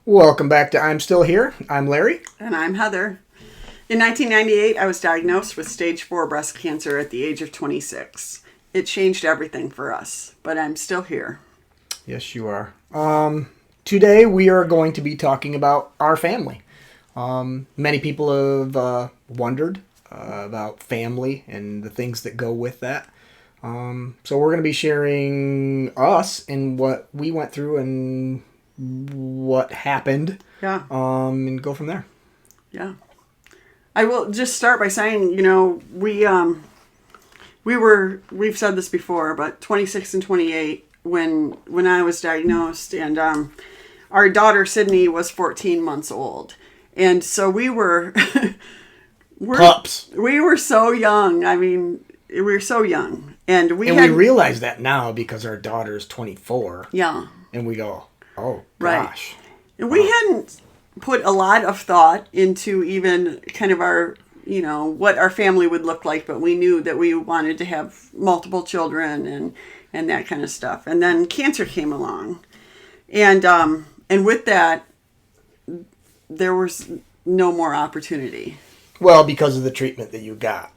Welcome back to I'm Still Here. I'm Larry. And I'm Heather. In 1998, I was diagnosed with stage 4 breast cancer at the age of 26. It changed everything for us, but I'm still here. Yes, you are. Today we are going to be talking about our family. Many people have wondered about family and the things that go with that. So we're going to be sharing us and what we went through and what happened. Yeah. And go from there. Yeah. I will just start by saying, we've said this before, but 26 and 28 when I was diagnosed, and our daughter Sydney was 14 months old. And so we were pups. We were so young. I mean, we were so young. And we realize that now because our daughter's 24. Yeah. And we go, oh, gosh. Right. And we hadn't put a lot of thought into even kind of our, what our family would look like, but we knew that we wanted to have multiple children and that kind of stuff. And then cancer came along. And with that, there was no more opportunity. Well, because of the treatment that you got.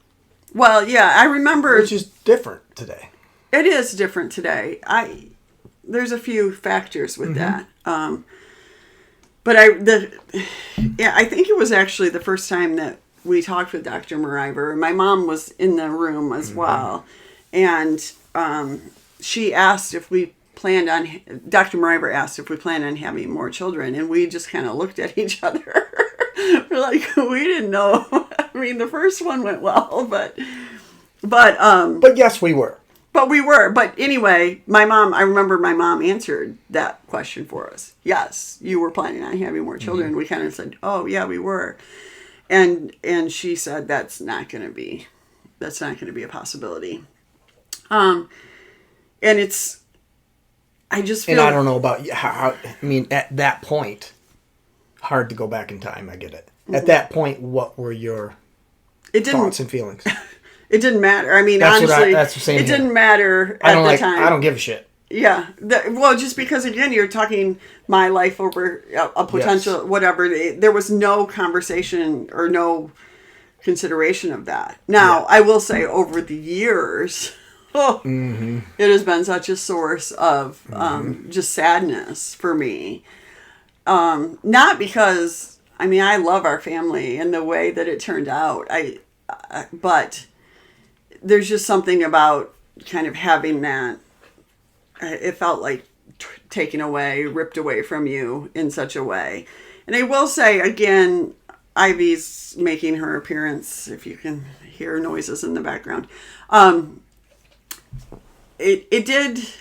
Well, yeah, I remember. Which is different today. It is different today. There's a few factors with that. But I think it was actually the first time that we talked with Dr. Mariver. My mom was in the room as well. And she asked if we planned on, Dr. Mariver asked if we planned on having more children. And we just kind of looked at each other. We're like, we didn't know. I mean, the first one went well, but yes, we were. But we were. But anyway, I remember my mom answered that question for us. Yes, you were planning on having more children. We kind of said, oh, yeah, we were. And she said, that's not going to be a possibility. And I just feel. And I don't know about how, at that point, hard to go back in time. I get it. At that point, what were your thoughts and feelings? It didn't matter. I mean, honestly, it didn't matter at the time. I don't give a shit. Yeah. Just because, again, you're talking my life over a potential whatever. There was no conversation or no consideration of that. Now, I will say over the years, it has been such a source of just sadness for me. Not because, I love our family and the way that it turned out. But there's just something about kind of having that. It felt like taken away, ripped away from you in such a way. And I will say, again, Ivy's making her appearance, if you can hear noises in the background. It's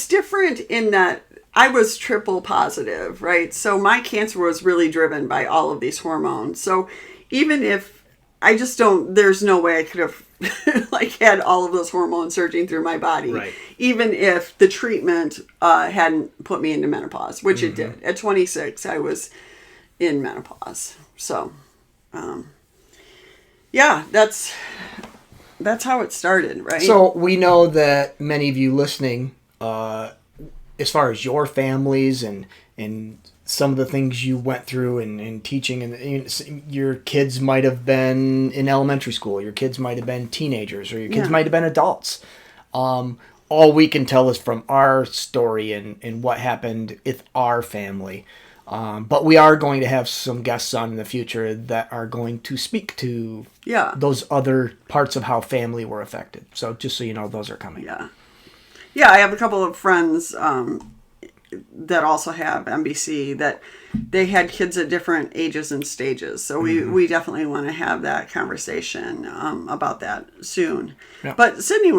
different in that I was triple positive, right? So my cancer was really driven by all of these hormones. So even if there's no way I could have had all of those hormones surging through my body. Right. Even if the treatment hadn't put me into menopause, which it did. At 26, I was in menopause. So, that's how it started, right? So we know that many of you listening, as far as your families and some of the things you went through in teaching, and your kids might have been in elementary school, your kids might have been teenagers, or your kids might have been adults. All we can tell is from our story and what happened with our family. But we are going to have some guests on in the future that are going to speak to those other parts of how family were affected. So just so you know, those are coming. Yeah, I have a couple of friends that also have MBC that they had kids at different ages and stages. So we definitely want to have that conversation about that soon. Yeah. But Sydney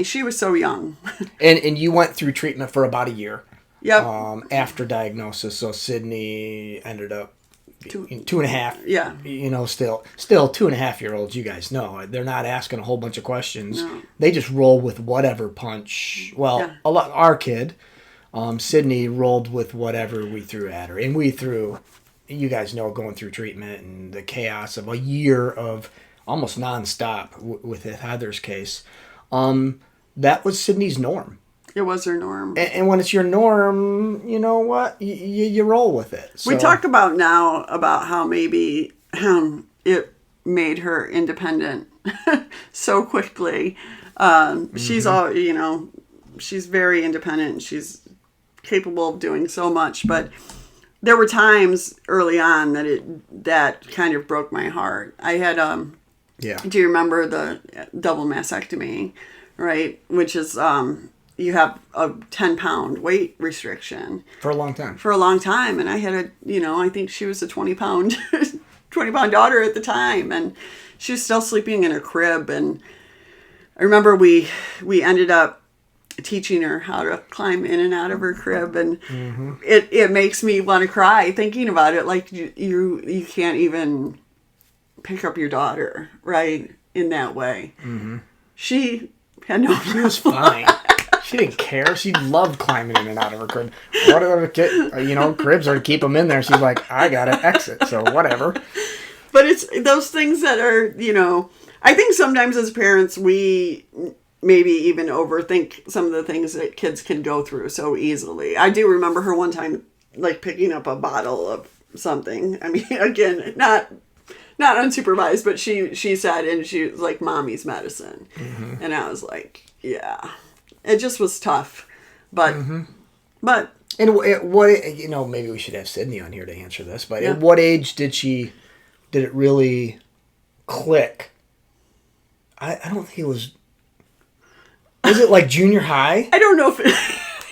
she was so young. and you went through treatment for about a year. Yep. After diagnosis. So Sydney ended up 2.5. Yeah. Still 2.5-year-olds, you guys know. They're not asking a whole bunch of questions. No. They just roll with whatever punch. Well, our kid, Sydney, rolled with whatever we threw at her. And we threw, you guys know, going through treatment and the chaos of a year of almost nonstop with Heather's case. That was Sydney's norm. It was her norm. And when it's your norm, you know what? You roll with it. So. We talk about now about how maybe it made her independent so quickly. She's all, she's very independent. She's capable of doing so much, but there were times early on that kind of broke my heart. I had do you remember the double mastectomy, right? Which is you have a 10-pound weight restriction for a long time. And I had I think she was a 20-pound daughter at the time, and she was still sleeping in a crib. And I remember we ended up teaching her how to climb in and out of her crib, and it makes me want to cry thinking about it. Like you can't even pick up your daughter, right, in that way. She had no She was fine. She didn't care. She loved climbing in and out of her crib. Cribs are to keep them in there. She's like, I gotta exit, so whatever. But it's those things that are, I think sometimes as parents we maybe even overthink some of the things that kids can go through so easily. I do remember her one time, like, picking up a bottle of something. I mean, again, not unsupervised, but she said, and she was like, Mommy's medicine. And I was like, yeah. It just was tough. But and maybe we should have Sydney on here to answer this, but at what age did it really click? I don't think it was it like junior high? I don't know if it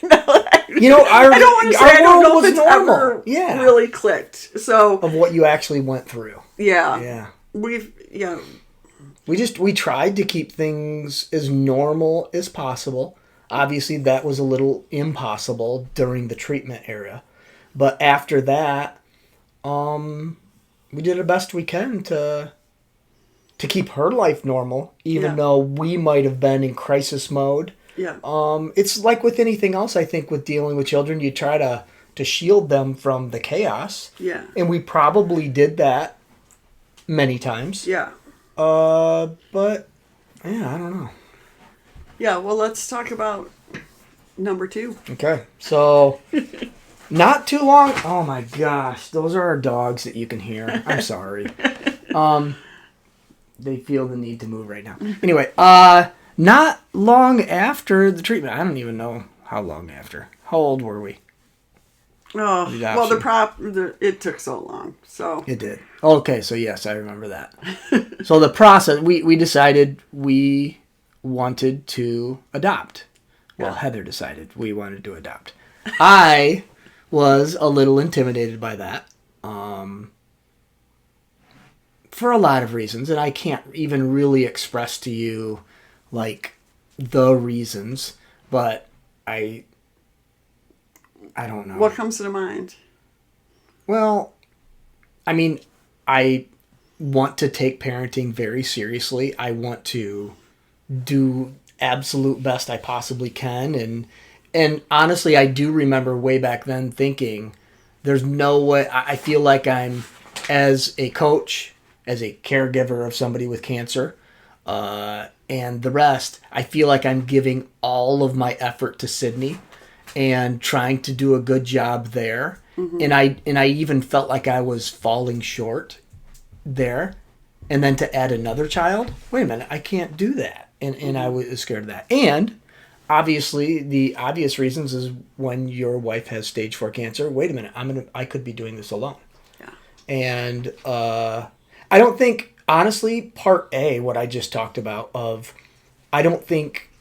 I don't want to say I don't know if it's normal. Ever really clicked. So of what you actually went through. Yeah. We tried to keep things as normal as possible. Obviously, that was a little impossible during the treatment era. But after that, we did the best we can to keep her life normal, even though we might have been in crisis mode. Yeah. It's like with anything else, I think, with dealing with children, you try to shield them from the chaos. Yeah. And we probably did that many times. Yeah. But yeah, I don't know. Yeah, well, let's talk about number 2. Okay. So not too long. Oh my gosh, those are our dogs that you can hear. I'm sorry. They feel the need to move right now. Anyway, not long after the treatment. I don't even know how long after. How old were we? Oh, well, it took so long. So it did. Okay, so yes, I remember that. So the process, we decided we wanted to adopt. Well, Heather decided we wanted to adopt. I was a little intimidated by that. For a lot of reasons, and I can't even really express to you, like, the reasons, but I don't know. What comes to mind? Well, I mean, I want to take parenting very seriously. I want to do absolute best I possibly can, and honestly, I do remember way back then thinking, there's no way. I feel like I'm, as a coach, as a caregiver of somebody with cancer, and the rest, I feel like I'm giving all of my effort to Sydney and trying to do a good job there. And I even felt like I was falling short there. And then to add another child, wait a minute, I can't do that. And I was scared of that. And obviously, the obvious reasons is when your wife has stage 4 cancer, wait a minute, I could be doing this alone. Yeah. And I don't think, honestly, part A, what I just talked about, I don't think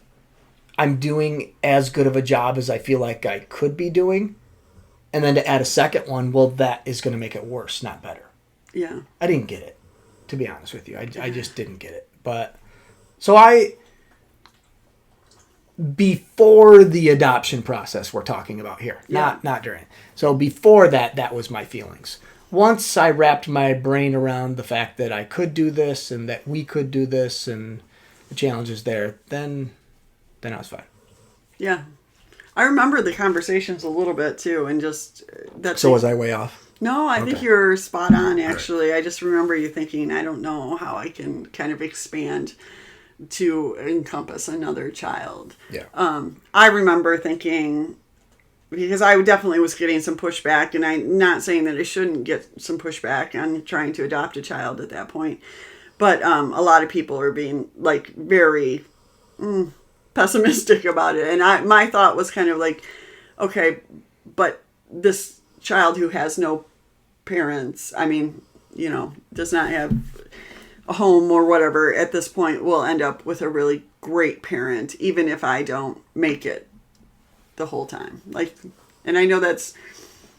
I'm doing as good of a job as I feel like I could be doing. And then to add a second one, well, that is going to make it worse, not better. Yeah. I didn't get it, to be honest with you. I just didn't get it. But, so before the adoption process we're talking about here, not during. So before that was my feelings. Once I wrapped my brain around the fact that I could do this and that we could do this and the challenges there, then I was fine. Yeah. I remember the conversations a little bit too, and just that. So was I way off? No, I think you're spot on, actually. Right. I just remember you thinking, I don't know how I can kind of expand to encompass another child. Yeah. I remember thinking, because I definitely was getting some pushback, and I'm not saying that I shouldn't get some pushback on trying to adopt a child at that point, but a lot of people are being like very pessimistic about it, and my thought was kind of like, okay, but this child who has no parents, I mean, does not have a home or whatever, at this point will end up with a really great parent, even if I don't make it the whole time. Like, and I know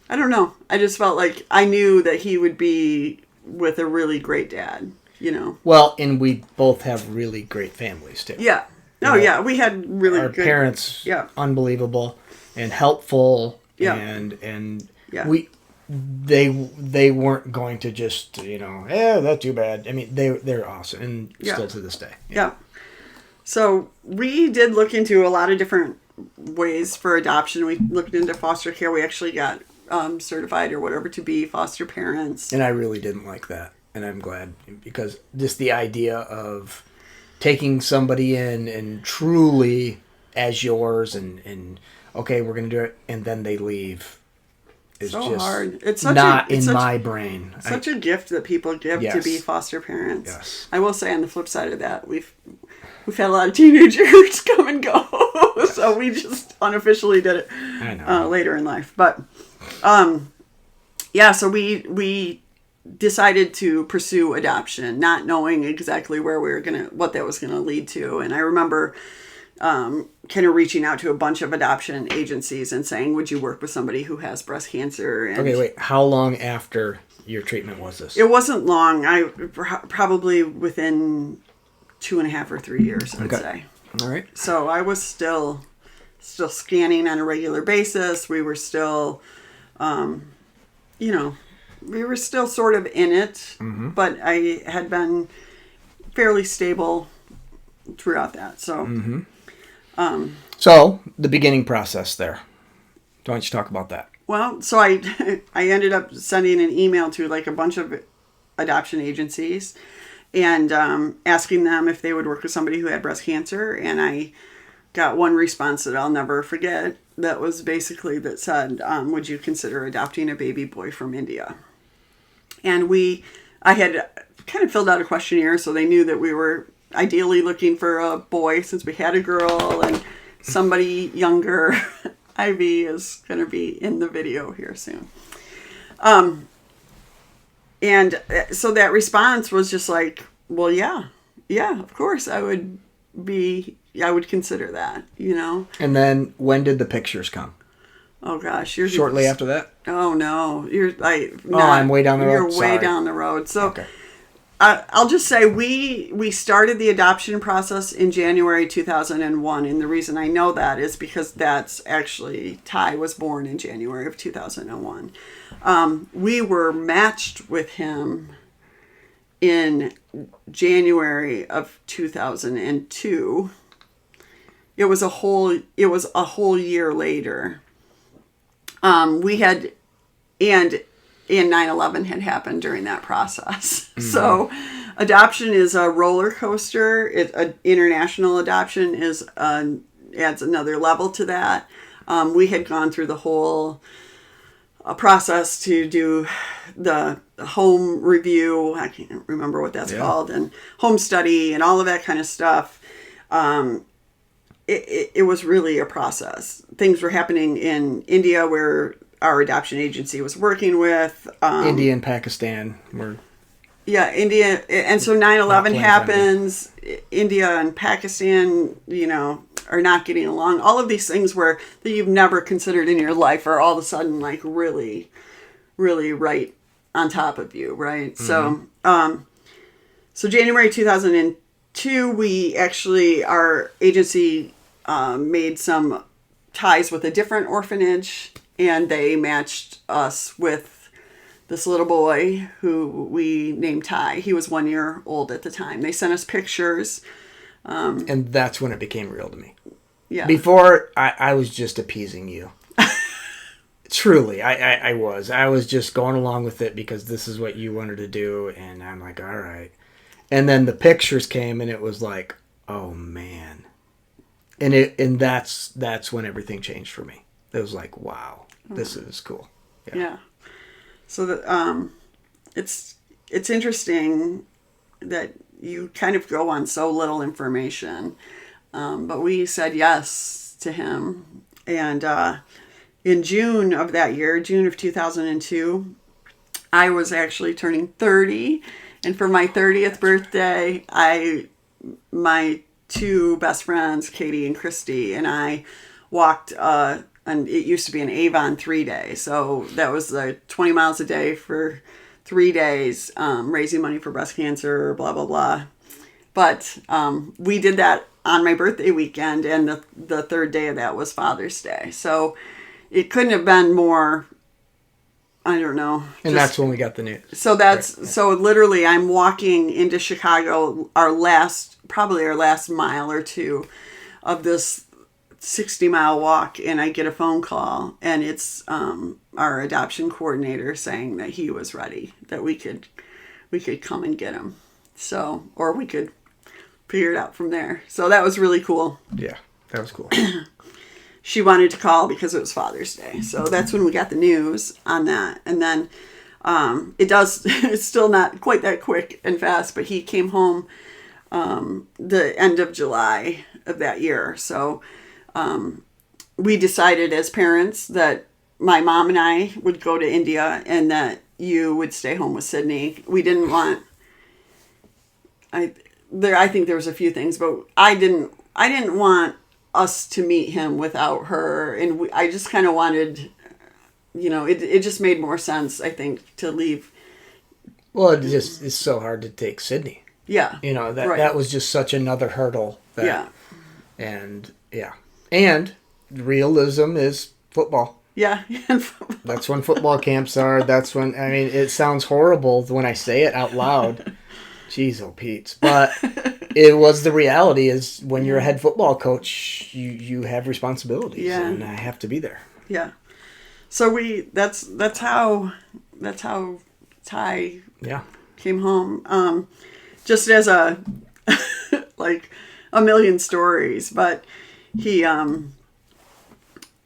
I don't know. I just felt like I knew that he would be with a really great dad, Well, and we both have really great families too. Yeah. Yeah. We had really our good parents. Yeah. Unbelievable and helpful. Yeah. And yeah. They weren't going to just, that's too bad. I mean, they're awesome, and still to this day. Yeah. So we did look into a lot of different ways for adoption. We looked into foster care. We actually got certified or whatever to be foster parents. And I really didn't like that, and I'm glad, because just the idea of taking somebody in and truly as yours, and okay, we're going to do it, and then they leave. It's so just hard. It's not in my brain. Such a gift that people give to be foster parents. Yes. I will say, on the flip side of that, we've had a lot of teenagers come and go, so we just unofficially did it later in life. But so we decided to pursue adoption, not knowing exactly where what that was gonna lead to. And I remember kind of reaching out to a bunch of adoption agencies and saying, would you work with somebody who has breast cancer? And okay, wait. How long after your treatment was this? It wasn't long. I probably within 2.5 or 3 years, I'd say. All right. So I was still scanning on a regular basis. We were still, we were still sort of in it, but I had been fairly stable throughout that. So, so the beginning process there. Why don't you talk about that? Well, so I ended up sending an email to like a bunch of adoption agencies and asking them if they would work with somebody who had breast cancer. And I got one response that I'll never forget. That was basically that said, would you consider adopting a baby boy from India? And I had kind of filled out a questionnaire, so they knew that we were ideally looking for a boy, since we had a girl, and somebody younger. Ivy is going to be in the video here soon. And so that response was just like, well, yeah, of course I would consider that, And then when did the pictures come? Oh gosh, shortly after that. Oh no, I'm way down the road. You're way down the road. So okay. I'll just say we started the adoption process in January 2001, and the reason I know that is because that's actually Ty was born in January of 2001. We were matched with him in January of 2002. It was a whole year later. We had, and 9/11 had happened during that process. Mm-hmm. So adoption is a roller coaster. International adoption adds another level to that. We had gone through the whole process to do the home review. I can't remember what that's called, and home study and all of that kind of stuff. It was really a process. Things were happening in India where our adoption agency was working with. India and Pakistan were... Yeah, India. And so 9/11 happens. India and Pakistan, are not getting along. All of these things that you've never considered in your life are all of a sudden like really, really right on top of you, right? Mm-hmm. So January 2002, our agency made some ties with a different orphanage, and they matched us with this little boy who we named Ty. He was 1 year old at the time. They sent us pictures. And that's when it became real to me. Yeah. Before, I was just appeasing you. Truly, I was. I was just going along with it because this is what you wanted to do, and I'm like, all right. And then the pictures came, and it was like, Oh man. And that's when everything changed for me. It was like, wow, this is cool. Yeah. So that it's interesting that you kind of go on so little information, but we said yes to him, and in June of that year, June of 2002, I was actually turning 30, and for my 30th birthday, my two best friends, Katie and Christy, and I walked. And it used to be an Avon 3-day. So that was 20 miles a day for 3 days, raising money for breast cancer, blah, blah, blah. But we did that on my birthday weekend, and the third day of that was Father's Day. So it couldn't have been more, I don't know. And that's when we got the news. So so literally I'm walking into Chicago, probably our last mile or two of this 60-mile walk, and I get a phone call, and it's our adoption coordinator saying that he was ready, that we could come and get him. So, or we could figure it out from there. So that was really cool. Yeah, that was cool. She wanted to call because it was Father's Day. So that's when we got the news on that. And then it's still not quite that quick and fast, but he came home the end of July of that year. So we decided as parents that my mom and I would go to India and that you would stay home with Sydney. We didn't want, I think there was a few things, but I didn't want us to meet him without her. And I just kind of wanted, it just made more sense, I think, to leave. Well, it's so hard to take Sydney. Yeah. That was just such another hurdle. Yeah. And yeah. And realism is football. Yeah. That's when football camps are. That's when, it sounds horrible when I say it out loud. Jeez, oh Pete's. But it was the reality is when you're a head football coach, you have responsibilities. Yeah. And I have to be there. Yeah. So that's how Ty came home. Just as a million stories, but he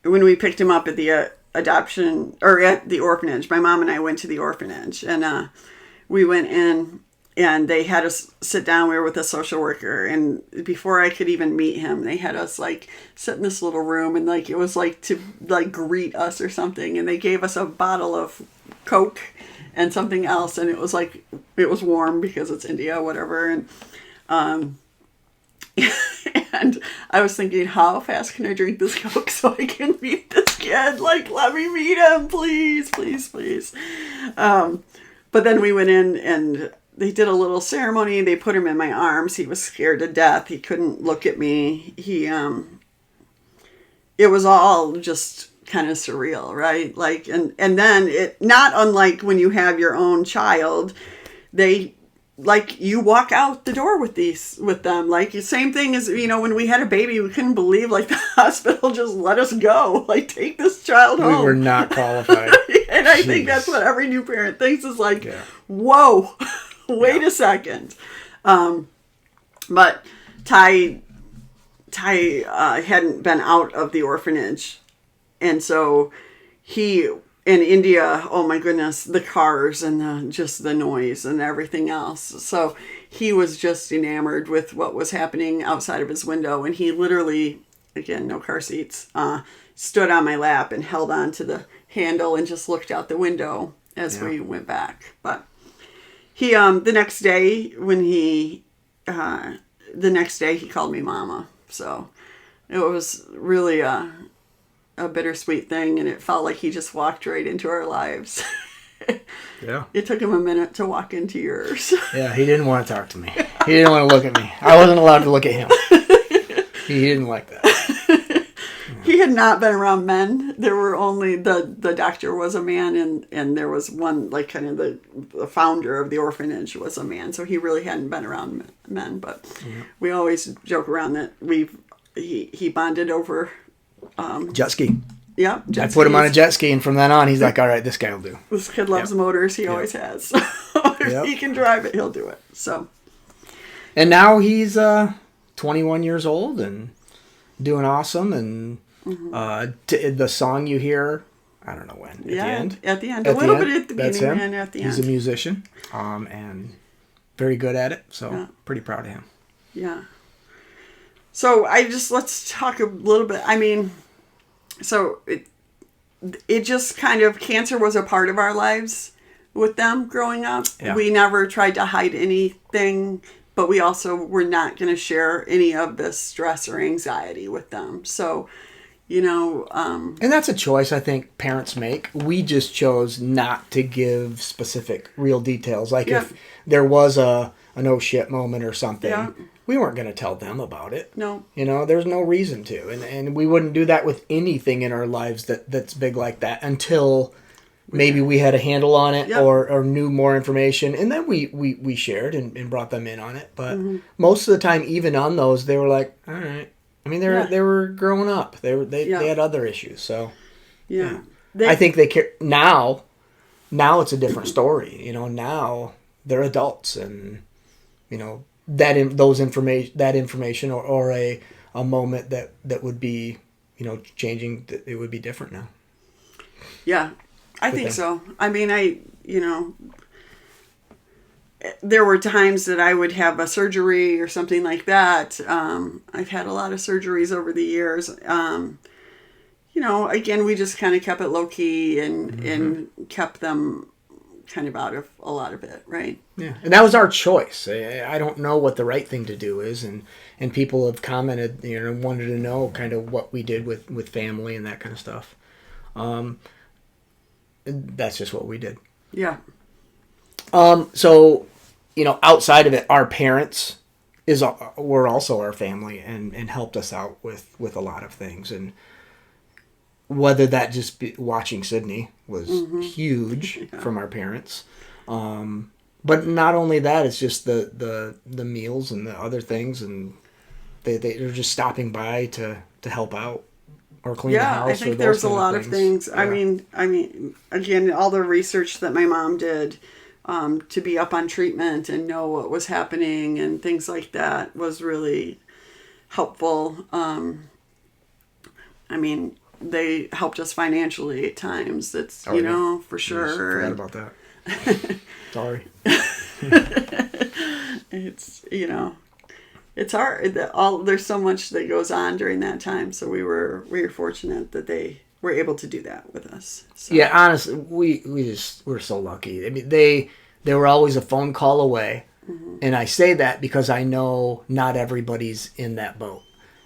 when we picked him up at the adoption or at the orphanage, my mom and I went to the orphanage, and we went in and they had us sit down. We were with a social worker, and before I could even meet him, they had us sit in this little room, and it was to greet us or something, and they gave us a bottle of Coke and something else, and it was it was warm because it's India, whatever, and and I was thinking, how fast can I drink this Coke so I can meet this kid? Let me meet him, please, please, please. But then we went in and they did a little ceremony. They put him in my arms. He was scared to death. He couldn't look at me. It was all just kind of surreal, right? And then it, not unlike when you have your own child, they, you walk out the door with them. The same thing as, when we had a baby, we couldn't believe, the hospital just let us go. Take this child home. We were not qualified. And I think that's what every new parent thinks is whoa, wait a second. But Ty hadn't been out of the orphanage. And so in India, oh my goodness, the cars and just the noise and everything else. So he was just enamored with what was happening outside of his window. And he literally, again, no car seats, stood on my lap and held on to the handle and just looked out the window as we went back. But he, the next day he called me mama. So it was really a bittersweet thing, and it felt like he just walked right into our lives. Yeah. It took him a minute to walk into yours. Yeah, he didn't want to talk to me. He didn't want to look at me. I wasn't allowed to look at him. He didn't like that. He had not been around men. There were only, the doctor was a man, and there was one, kind of the founder of the orphanage was a man. So he really hadn't been around men. But we always joke around that he bonded over jet ski. Yeah, I put him on a jet ski, and from then on, he's like, all right, this guy will do. This kid loves motors. He always has. So if he can drive it, he'll do it. So. And now he's 12 21 years old and doing awesome. And the song you hear, I don't know when. At the end. At the end. A little bit at the That's beginning him. and at the end. He's a musician, and very good at it. So pretty proud of him. Yeah. So let's talk a little bit. I mean, so it just kind of, cancer was a part of our lives with them growing up. Yeah. We never tried to hide anything, but we also were not going to share any of the stress or anxiety with them. So, and that's a choice I think parents make. We just chose not to give specific real details. Like if there was an oh shit moment or something, we weren't going to tell them about it. No. There's no reason to. And we wouldn't do that with anything in our lives that's big like that until maybe we had a handle on it or knew more information. And then we shared and brought them in on it. But most of the time, even on those, they were like, all right. I mean, they were growing up. They had other issues. So I think they care now. Now it's a different story. Now they're adults, and that information or a moment that would be changing. It would be different now. Yeah, I think so. I mean, there were times that I would have a surgery or something like that. I've had a lot of surgeries over the years. Again, we just kind of kept it low key and kept them kind of out of a lot of it, right? Yeah, and that was our choice. I don't know what the right thing to do is, and people have commented, wanted to know kind of what we did with family and that kind of stuff. That's just what we did. Yeah. So, outside of it, our parents were also our family and helped us out with a lot of things. And whether that just be watching Sydney was huge from our parents. But not only that, it's just the meals and the other things, and they're just stopping by to help out or clean the house. I think there's a lot of things. Yeah. I mean, again, all the research that my mom did to be up on treatment and know what was happening and things like that was really helpful. I mean, they helped us financially at times. That's, for sure. I forgot about that. Sorry. It's, it's hard. There's so much that goes on during that time. So we were fortunate that they were able to do that with us. So. Yeah, honestly, we're so lucky. I mean, they were always a phone call away. And I say that because I know not everybody's in that boat.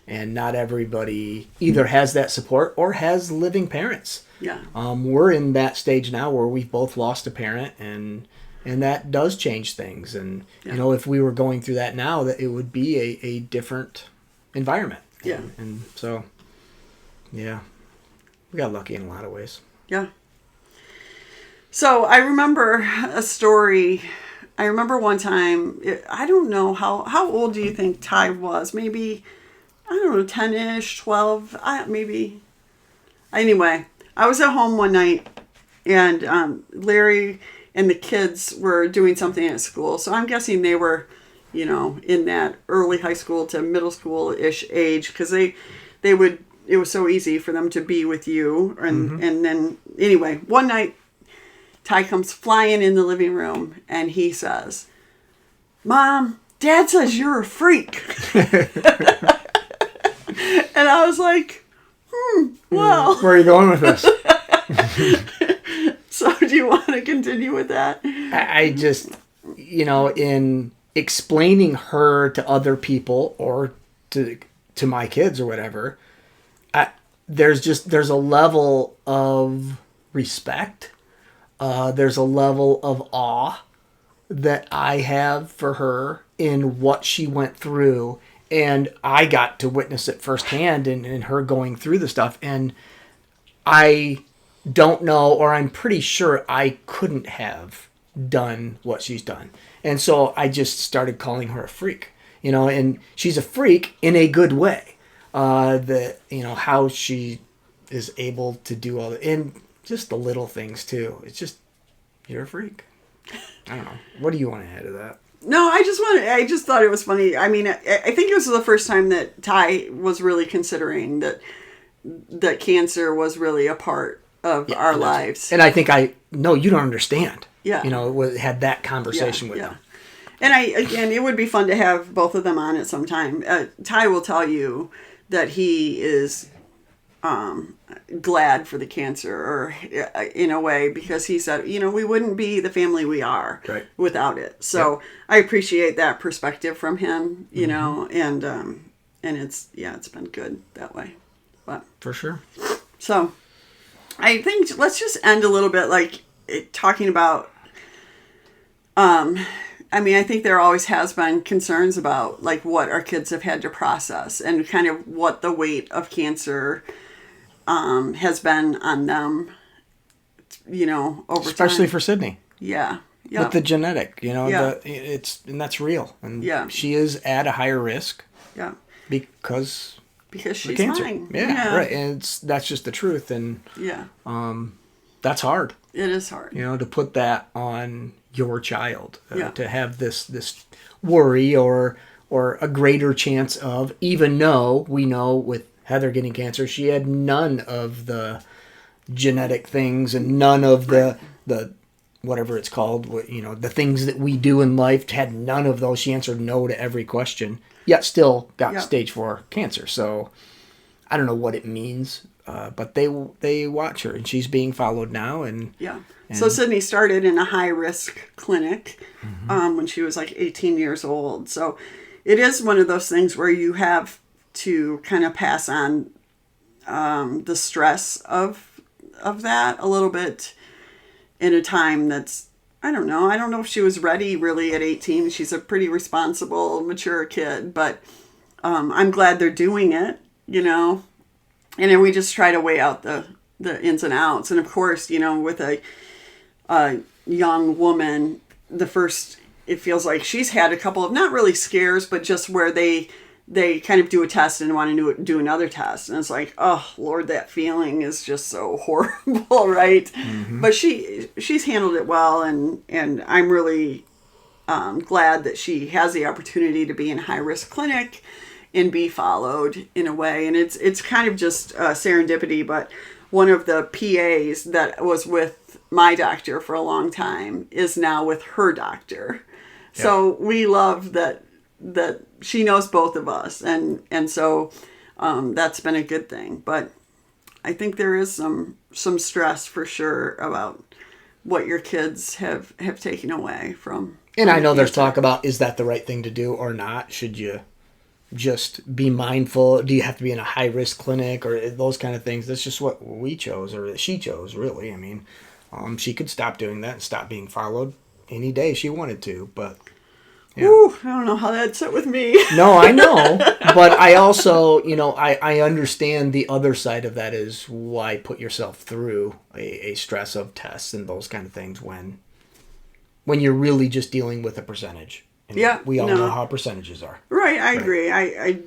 And not everybody either has that support or has living parents. Yeah. We're in that stage now where we've both lost a parent, and that does change things. And if we were going through that now, that it would be a different environment. Yeah. And so, we got lucky in a lot of ways. Yeah. So I remember a story. I remember one time. I don't know how old do you think Ty was? Maybe. I don't know, 10-ish, 12, maybe. Anyway, I was at home one night, and Larry and the kids were doing something at school. So I'm guessing they were, in that early high school to middle school-ish age, because it was so easy for them to be with you. And then, anyway, one night, Ty comes flying in the living room, and he says, "Mom, Dad says you're a freak." And I was like, well. Where are you going with this? So do you want to continue with that? I just, in explaining her to other people or to my kids or whatever, there's a level of respect. There's a level of awe that I have for her in what she went through. And I got to witness it firsthand in her going through the stuff. And I don't know, or I'm pretty sure I couldn't have done what she's done. And so I just started calling her a freak, and she's a freak in a good way. How she is able to do all that, and just the little things too. It's just, you're a freak. I don't know. What do you want to add to that? No, I just thought it was funny. I mean, I think it was the first time that Ty was really considering that cancer was really a part of our lives. And I think no, you don't understand. Yeah. Had that conversation with them. And again, it would be fun to have both of them on at some time. Ty will tell you that he is glad for the cancer, or in a way, because he said, we wouldn't be the family we are without it. So I appreciate that perspective from him, and it's been good that way. But for sure. So I think let's just end a little bit talking about, I think there always has been concerns about what our kids have had to process and kind of what the weight of cancer has been on them, over especially time. For Sydney. Yeah. With the genetic, and that's real. And she is at a higher risk. Yeah. Because she's cancer. mine. Yeah, right. And that's just the truth. And that's hard. It is hard. To put that on your child, to have this worry or a greater chance of, even though we know with Heather getting cancer, she had none of the genetic things and none of the whatever it's called, the things that we do in life, had none of those. She answered no to every question, yet still got stage 4 cancer. So I don't know what it means, but they watch her, and she's being followed now. And so Sydney started in a high risk clinic when she was 18 years old. So it is one of those things where you have to kind of pass on the stress of that a little bit in a time that's, I don't know if she was ready really at 18. She's a pretty responsible, mature kid, but I'm glad they're doing it, and then we just try to weigh out the ins and outs. And of course, with a young woman, it feels like she's had a couple of not really scares, but just where they kind of do a test and want to do another test. And it's like, oh, Lord, that feeling is just so horrible, right? Mm-hmm. But she's handled it well, and I'm really glad that she has the opportunity to be in a high-risk clinic and be followed in a way. And it's kind of just serendipity, but one of the PAs that was with my doctor for a long time is now with her doctor. Yeah. So we love that she knows both of us, and so that's been a good thing. But I think there is some stress for sure about what your kids have taken away from. And I know there's talk about, is that the right thing to do or not? Should you just be mindful? Do you have to be in a high risk clinic or those kind of things? That's just what we chose, or she chose, really. I mean, she could stop doing that and stop being followed any day she wanted to, but. Yeah. Ooh, I don't know how that'd sit with me. No, I know. But I also, I understand the other side of that is why put yourself through a stress of tests and those kind of things when you're really just dealing with a percentage. And we all know how percentages are. Right, I agree. I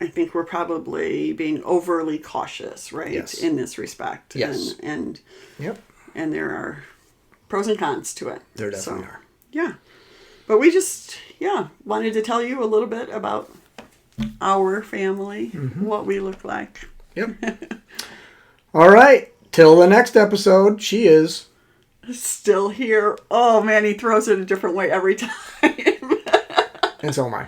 think we're probably being overly cautious, right, yes. in this respect. Yes. And there are pros and cons to it. There definitely are. Yeah. But we just, wanted to tell you a little bit about our family, what we look like. Yep. All right. Till the next episode, she is still here. Oh, man, he throws it a different way every time. And so am I.